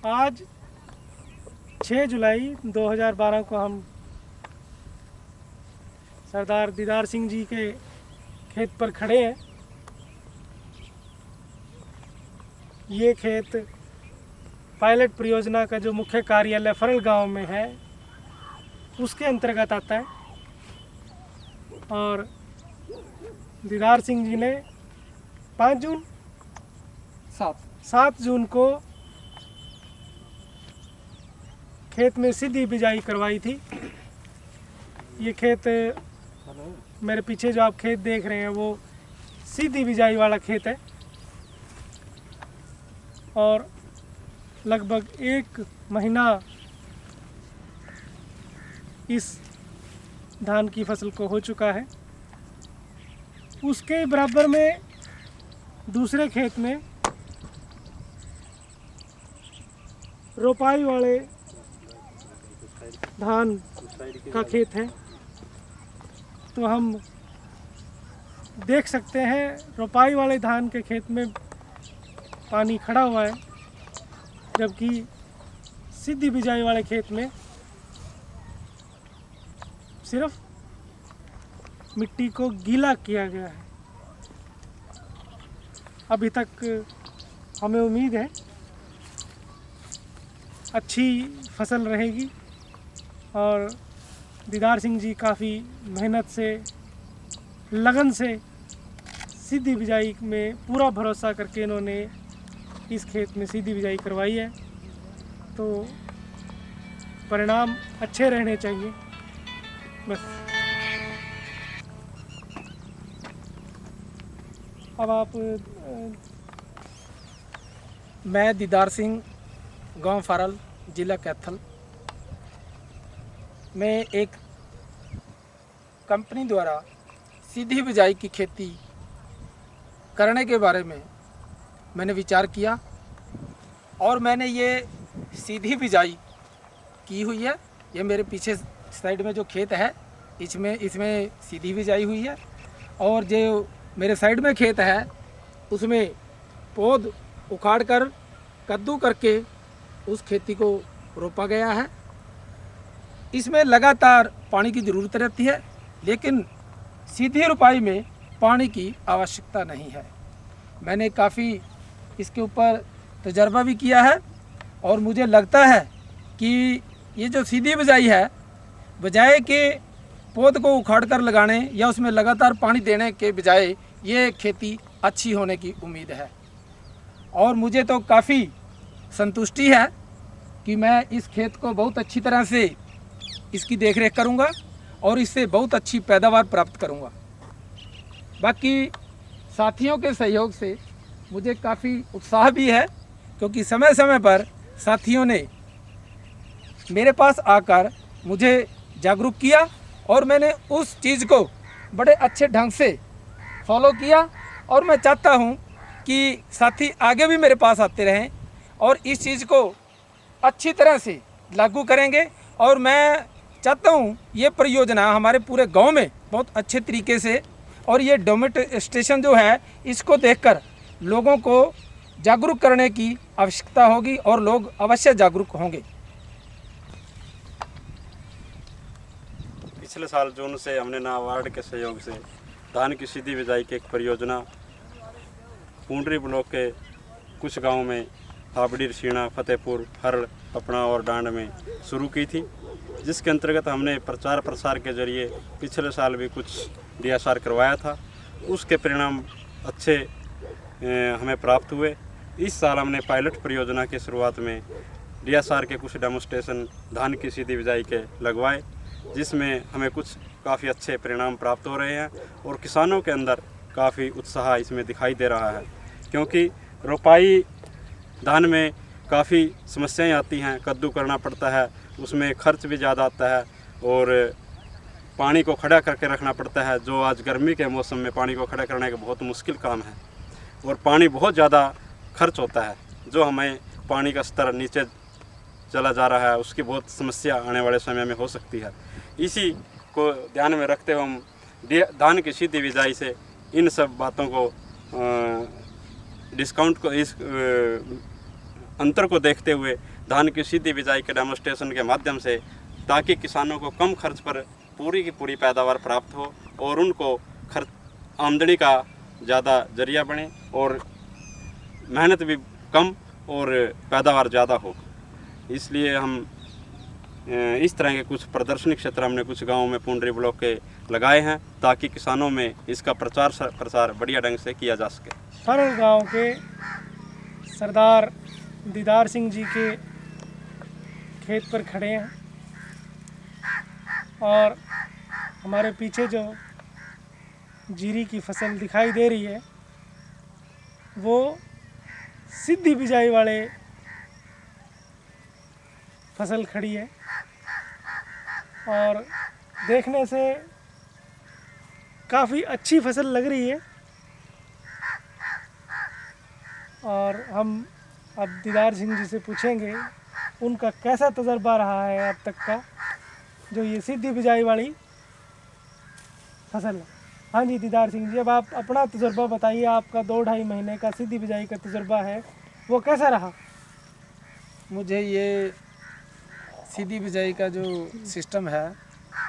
आज 6 जुलाई 2012 को हम सरदार दीदार सिंह जी के खेत पर खड़े हैं। ये खेत पायलट परियोजना का जो मुख्य कार्यालय फरल गांव में है उसके अंतर्गत आता है और दीदार सिंह जी ने 7 जून को खेत में सीधी बिजाई करवाई थी। ये खेत मेरे पीछे जो आप खेत देख रहे हैं वो सीधी बिजाई वाला खेत है और लगभग 1 महीना इस धान की फसल को हो चुका है। उसके बराबर में दूसरे खेत में रोपाई वाले धान का खेत है, तो हम देख सकते हैं रोपाई वाले धान के खेत में पानी खड़ा हुआ है, जबकि सीधी बिजाई वाले खेत में सिर्फ मिट्टी को गीला किया गया है। अभी तक हमें उम्मीद है अच्छी फसल रहेगी और दीदार सिंह जी काफ़ी मेहनत से, लगन से सीधी बिजाई में पूरा भरोसा करके इन्होंने इस खेत में सीधी बिजाई करवाई है, तो परिणाम अच्छे रहने चाहिए बस। अब आप मैं दीदार सिंह, गांव फरल, जिला कैथल में एक कंपनी द्वारा सीधी बिजाई की खेती करने के बारे में मैंने विचार किया और मैंने ये सीधी बिजाई की हुई है। ये मेरे पीछे साइड में जो खेत है इसमें सीधी बिजाई हुई है और जो मेरे साइड में खेत है उसमें पौध उखाड़ कर कद्दू करके उस खेती को रोपा गया है। इसमें लगातार पानी की ज़रूरत रहती है, लेकिन सीधी रुपाई में पानी की आवश्यकता नहीं है। मैंने काफ़ी इसके ऊपर तजर्बा भी किया है और मुझे लगता है कि ये जो सीधी बिजाई है, बजाय के पौध को उखाड़ कर लगाने या उसमें लगातार पानी देने के बजाय ये खेती अच्छी होने की उम्मीद है और मुझे तो काफ़ी संतुष्टि है कि मैं इस खेत को बहुत अच्छी तरह से इसकी देखरेख करूंगा और इससे बहुत अच्छी पैदावार प्राप्त करूंगा। बाकी साथियों के सहयोग से मुझे काफ़ी उत्साह भी है, क्योंकि समय समय पर साथियों ने मेरे पास आकर मुझे जागरूक किया और मैंने उस चीज़ को बड़े अच्छे ढंग से फॉलो किया और मैं चाहता हूं कि साथी आगे भी मेरे पास आते रहें और इस चीज़ को अच्छी तरह से लागू करेंगे। और मैं चाहता हूं ये परियोजना हमारे पूरे गांव में बहुत अच्छे तरीके से, और ये डेमोन्स्ट्रेशन जो है इसको देखकर लोगों को जागरूक करने की आवश्यकता होगी और लोग अवश्य जागरूक होंगे। पिछले साल जून से हमने नाबार्ड के सहयोग से धान की सीधी बिजाई की एक परियोजना पूंडरी ब्लॉक के कुछ गांवों में हाबड़ी, सीणा, फतेहपुर, हरड़, पपड़ा और डांड में शुरू की थी, जिसके अंतर्गत हमने प्रचार प्रसार के जरिए पिछले साल भी कुछ DSR करवाया था। उसके परिणाम अच्छे हमें प्राप्त हुए। इस साल हमने पायलट परियोजना की शुरुआत में DSR के कुछ डेमोस्ट्रेशन धान की सीधी बिजाई के लगवाए, जिसमें हमें कुछ काफ़ी अच्छे परिणाम प्राप्त हो रहे हैं और किसानों के अंदर काफ़ी उत्साह इसमें दिखाई दे रहा है, क्योंकि रोपाई धान में काफ़ी समस्याएं आती हैं। कद्दू करना पड़ता है, उसमें खर्च भी ज़्यादा आता है और पानी को खड़ा करके रखना पड़ता है, जो आज गर्मी के मौसम में पानी को खड़ा करने का बहुत मुश्किल काम है और पानी बहुत ज़्यादा खर्च होता है, जो हमें पानी का स्तर नीचे चला जा रहा है, उसकी बहुत समस्या आने वाले समय में हो सकती है। इसी को ध्यान में रखते हुए हम धान की सीधी बिजाई से इन सब बातों को डिस्काउंट को इस अंतर को देखते हुए धान की सीधी बिजाई के डेमोस्ट्रेशन के माध्यम से, ताकि किसानों को कम खर्च पर पूरी की पूरी पैदावार प्राप्त हो और उनको खर्च आमदनी का ज़्यादा जरिया बने और मेहनत भी कम और पैदावार ज़्यादा हो। इसलिए हम इस तरह के कुछ प्रदर्शनी क्षेत्र हमने कुछ गांवों में पूंडरी ब्लॉक के लगाए हैं, ताकि किसानों में इसका प्रसार बढ़िया ढंग से किया जा सके। हरड़ गांव के सरदार दीदार सिंह जी के खेत पर खड़े हैं और हमारे पीछे जो जीरी की फसल दिखाई दे रही है वो सीधी बिजाई वाले फसल खड़ी है और देखने से काफ़ी अच्छी फसल लग रही है। और हम अब दीदार सिंह जी से पूछेंगे उनका कैसा तजर्बा रहा है अब तक का, जो ये सीधी बिजाई वाली फसल है। हाँ जी दीदार सिंह जी, अब आप अपना तजर्बा बताइए। आपका 2-2.5 महीने का सीधी बिजाई का तजर्बा है, वो कैसा रहा? मुझे ये सीधी बिजाई का जो सिस्टम है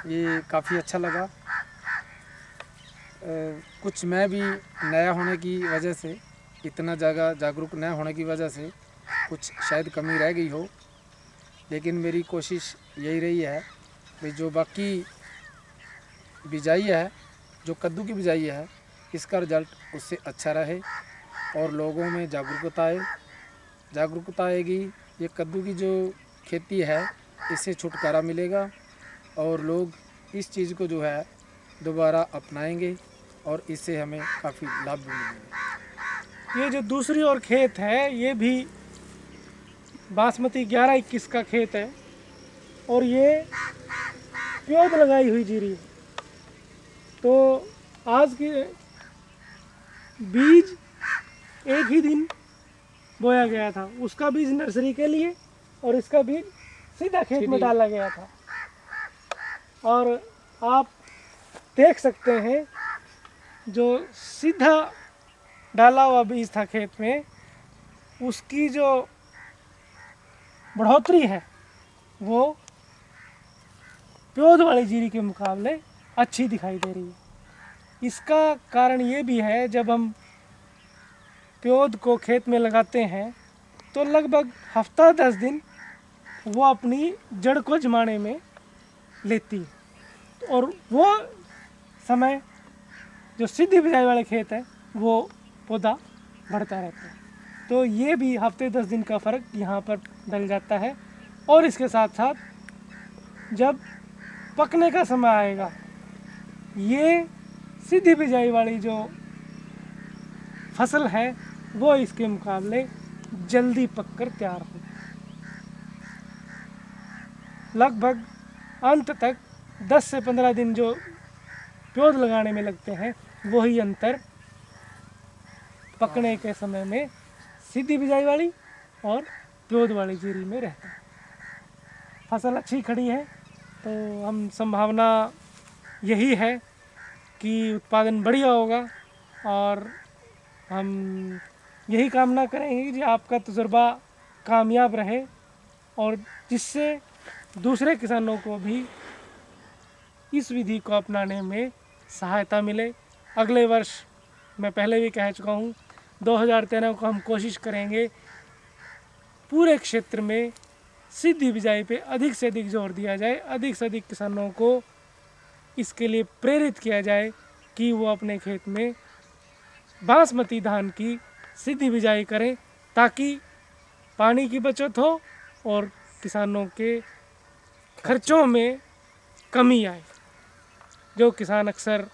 ये काफ़ी अच्छा लगा। कुछ मैं भी नया होने की वजह से, इतना ज़्यादा जागरूक न होने की वजह से कुछ शायद कमी रह गई हो, लेकिन मेरी कोशिश यही रही है कि जो बाकी बिजाई है, जो कद्दू की बिजाई है, इसका रिज़ल्ट उससे अच्छा रहे और लोगों में जागरूकता आएगी। ये कद्दू की जो खेती है इससे छुटकारा मिलेगा और लोग इस चीज़ को जो है दोबारा अपनाएंगे और इससे हमें काफ़ी लाभ भी मिलेगा। ये जो दूसरी ओर खेत है ये भी बासमती 11-21 का खेत है और ये प्योद लगाई हुई जीरी है। तो आज के बीज एक ही दिन बोया गया था, उसका बीज नर्सरी के लिए और इसका बीज सीधा खेत में डाला गया था। और आप देख सकते हैं जो सीधा डाला हुआ बीज था खेत में, उसकी जो बढ़ोतरी है वो प्योद वाली जीरी के मुकाबले अच्छी दिखाई दे रही है। इसका कारण ये भी है, जब हम प्योद को खेत में लगाते हैं तो लगभग हफ्ता 10 दिन वो अपनी जड़ को जमाने में लेती है और वो समय जो सीधी बिजाई वाले खेत है वो पौधा बढ़ता रहता है। तो ये भी हफ्ते 10 दिन का फ़र्क यहाँ पर डल जाता है। और इसके साथ साथ जब पकने का समय आएगा, ये सीधी बिजाई वाली जो फसल है वो इसके मुकाबले जल्दी पककर तैयार हो, लगभग अंत तक 10 से 15 दिन जो प्योद लगाने में लगते हैं वही अंतर पकने के समय में सीधी बिजाई वाली और प्योद वाली जीरी में रहता है। फसल अच्छी खड़ी है तो हम संभावना यही है कि उत्पादन बढ़िया होगा और हम यही कामना करेंगे कि आपका तजुर्बा कामयाब रहे और जिससे दूसरे किसानों को भी इस विधि को अपनाने में सहायता मिले। अगले वर्ष मैं पहले भी कह चुका हूँ 2013 को हम कोशिश करेंगे पूरे क्षेत्र में सीधी बिजाई पे अधिक से अधिक जोर दिया जाए, अधिक से अधिक किसानों को इसके लिए प्रेरित किया जाए कि वो अपने खेत में बासमती धान की सीधी बिजाई करें ताकि पानी की बचत हो और किसानों के खर्चों में कमी आए। जो किसान अक्सर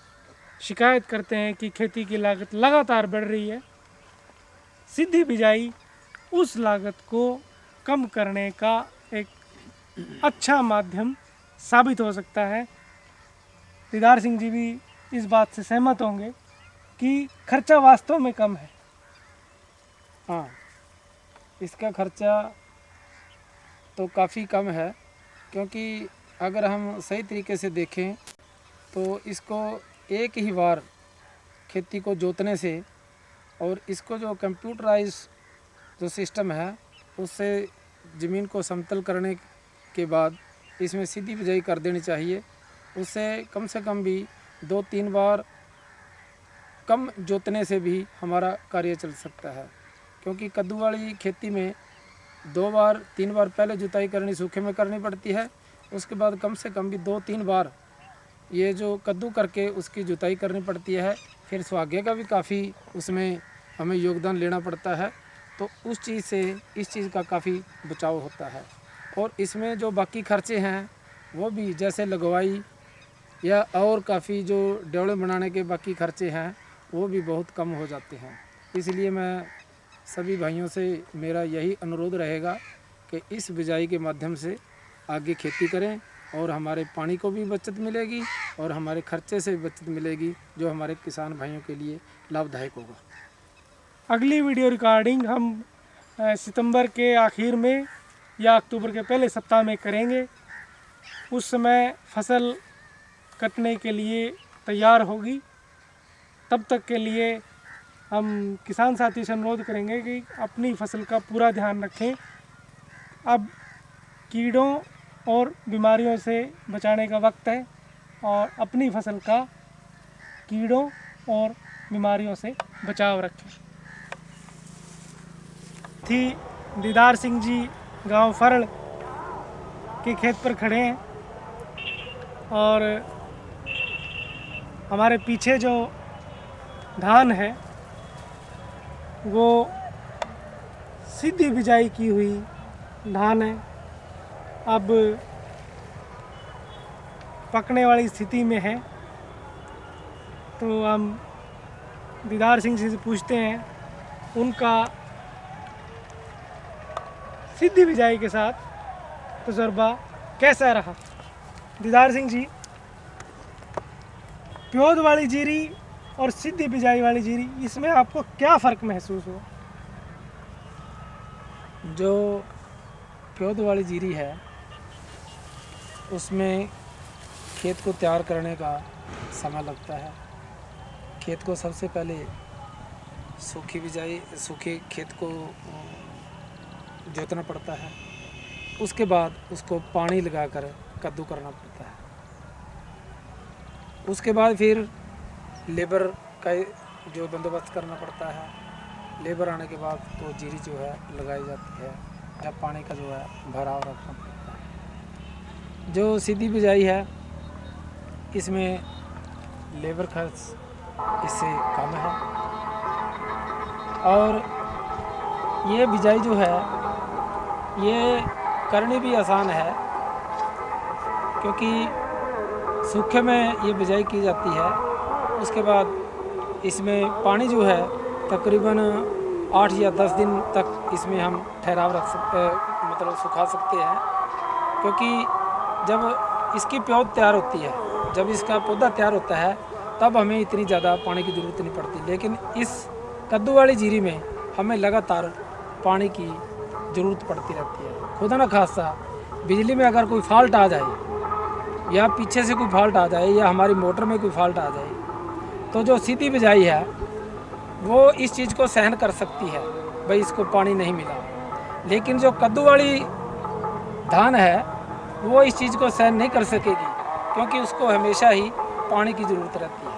शिकायत करते हैं कि खेती की लागत लगातार बढ़ रही है, सीधी बिजाई उस लागत को कम करने का एक अच्छा माध्यम साबित हो सकता है। दीदार सिंह जी भी इस बात से सहमत होंगे कि खर्चा वास्तव में कम है। हाँ, इसका खर्चा तो काफ़ी कम है, क्योंकि अगर हम सही तरीके से देखें तो इसको एक ही बार खेती को जोतने से और इसको जो कंप्यूटराइज जो सिस्टम है उससे ज़मीन को समतल करने के बाद इसमें सीधी बिजाई कर देनी चाहिए। उससे कम भी 2-3 बार कम जोतने से भी हमारा कार्य चल सकता है, क्योंकि कद्दू वाली खेती में 2 बार 3 बार पहले जुताई करनी सूखे में करनी पड़ती है, उसके बाद कम से कम भी 2-3 बार ये जो कद्दू करके उसकी जुताई करनी पड़ती है। फिर सुहागे का भी काफ़ी उसमें हमें योगदान लेना पड़ता है, तो उस चीज़ से इस चीज़ का काफ़ी बचाव होता है। और इसमें जो बाकी खर्चे हैं वो भी जैसे लगवाई या और काफ़ी जो डेवलप बनाने के बाकी खर्चे हैं वो भी बहुत कम हो जाते हैं। इसलिए मैं सभी भाइयों से मेरा यही अनुरोध रहेगा कि इस बिजाई के माध्यम से आगे खेती करें और हमारे पानी को भी बचत मिलेगी और हमारे खर्चे से भी बचत मिलेगी, जो हमारे किसान भाइयों के लिए लाभदायक होगा। अगली वीडियो रिकॉर्डिंग हम सितंबर के आखिर में या अक्टूबर के पहले सप्ताह में करेंगे। उस समय फसल कटने के लिए तैयार होगी। तब तक के लिए हम किसान साथी से अनुरोध करेंगे कि अपनी फसल का पूरा ध्यान रखें। अब कीड़ों और बीमारियों से बचाने का वक्त है और अपनी फसल का कीड़ों और बीमारियों से बचाव रखें। थी दीदार सिंह जी गांव फरल के खेत पर खड़े हैं और हमारे पीछे जो धान है वो सीधी बिजाई की हुई धान है। अब पकने वाली स्थिति में है, तो हम दीदार सिंह जी से पूछते हैं उनका सीधी बिजाई के साथ तजुर्बा कैसा रहा। दीदार सिंह जी, प्योद वाली जीरी और सीधी बिजाई वाली जीरी, इसमें आपको क्या फ़र्क महसूस हुआ? जो प्योद वाली जीरी है उसमें खेत को तैयार करने का समय लगता है। खेत को सबसे पहले सूखे खेत को जोतना पड़ता है, उसके बाद उसको पानी लगाकर कद्दू करना पड़ता है। उसके बाद फिर लेबर का जो बंदोबस्त करना पड़ता है। लेबर आने के बाद तो जीरी जो है लगाई जाती है या पानी का जो है भराव रखना पड़ता है। जो सीधी बिजाई है इसमें लेबर खर्च इससे कम है और ये बिजाई जो है ये करनी भी आसान है, क्योंकि सूखे में ये बिजाई की जाती है। उसके बाद इसमें पानी जो है तकरीबन 8 या 10 दिन तक इसमें हम ठहराव रख सकते, मतलब सुखा सकते हैं, क्योंकि जब इसकी प्योद तैयार होती है, जब इसका पौधा तैयार होता है तब हमें इतनी ज़्यादा पानी की ज़रूरत नहीं पड़ती। लेकिन इस कद्दू वाली जीरी में हमें लगातार पानी की ज़रूरत पड़ती रहती है। खुदा न खासा बिजली में अगर कोई फॉल्ट आ जाए या पीछे से कोई फॉल्ट आ जाए या हमारी मोटर में कोई फॉल्ट आ जाए, तो जो सीधी बिजाई है वो इस चीज़ को सहन कर सकती है, भाई इसको पानी नहीं मिला। लेकिन जो कद्दू वाली धान है वो इस चीज़ को सहन नहीं कर सकेगी, क्योंकि उसको हमेशा ही पानी की ज़रूरत रहती है।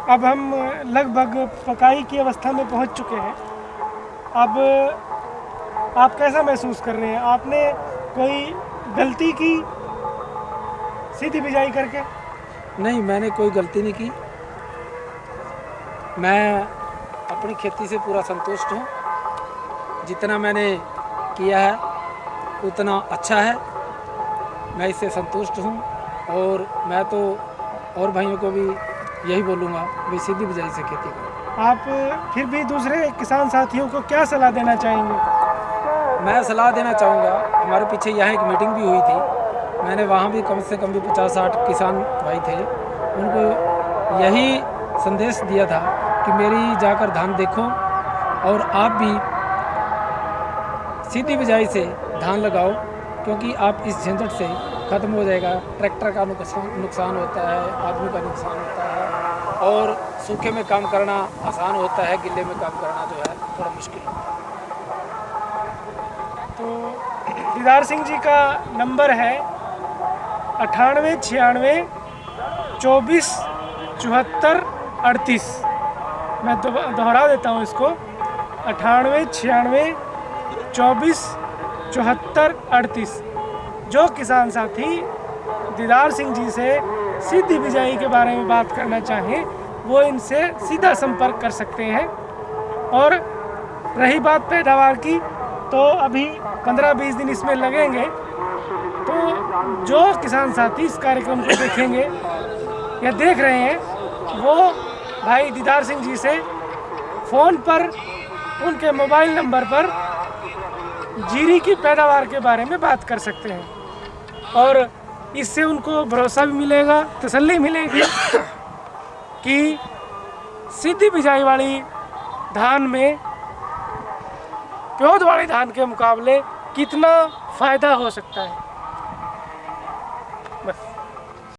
अब हम लगभग पकाई की अवस्था में पहुंच चुके हैं। अब आप कैसा महसूस कर रहे हैं? आपने कोई गलती की सीधी बिजाई करके? नहीं, मैंने कोई गलती नहीं की। मैं अपनी खेती से पूरा संतुष्ट हूँ। जितना मैंने किया है उतना अच्छा है, मैं इससे संतुष्ट हूँ। और मैं तो और भाइयों को भी यही बोलूँगा वे सीधी बिजाई से खेती करें। आप फिर भी दूसरे किसान साथियों को क्या सलाह देना चाहेंगे? मैं सलाह देना चाहूँगा, हमारे पीछे यहाँ एक मीटिंग भी हुई थी, मैंने वहाँ भी कम से कम भी 50-60 किसान भाई थे, उनको यही संदेश दिया था कि मेरी जाकर धान देखो और आप भी सीधी बिजाई से धान लगाओ, क्योंकि आप इस झंझट से ख़त्म हो जाएगा। ट्रैक्टर का नुकसान होता है, आदमी का नुकसान होता है, और सूखे में काम करना आसान होता है, गिल्ले में काम करना जो है थोड़ा मुश्किल होता है। तो दीदार सिंह जी का नंबर है 98 96 24 74 38। मैं दोहरा देता हूँ इसको, 98 96 24 74 38। जो किसान साथी दीदार सिंह जी से सीधी बिजाई के बारे में बात करना चाहें वो इनसे सीधा संपर्क कर सकते हैं। और रही बात पैदावार की, तो अभी 15-20 दिन इसमें लगेंगे। तो जो किसान साथी इस कार्यक्रम को देखेंगे या देख रहे हैं वो भाई दीदार सिंह जी से फ़ोन पर उनके मोबाइल नंबर पर जीरी की पैदावार के बारे में बात कर सकते हैं, और इससे उनको भरोसा भी मिलेगा, तसल्ली मिलेगी कि सीधी बिजाई वाली धान में प्योद वाली धान के मुकाबले कितना फ़ायदा हो सकता है।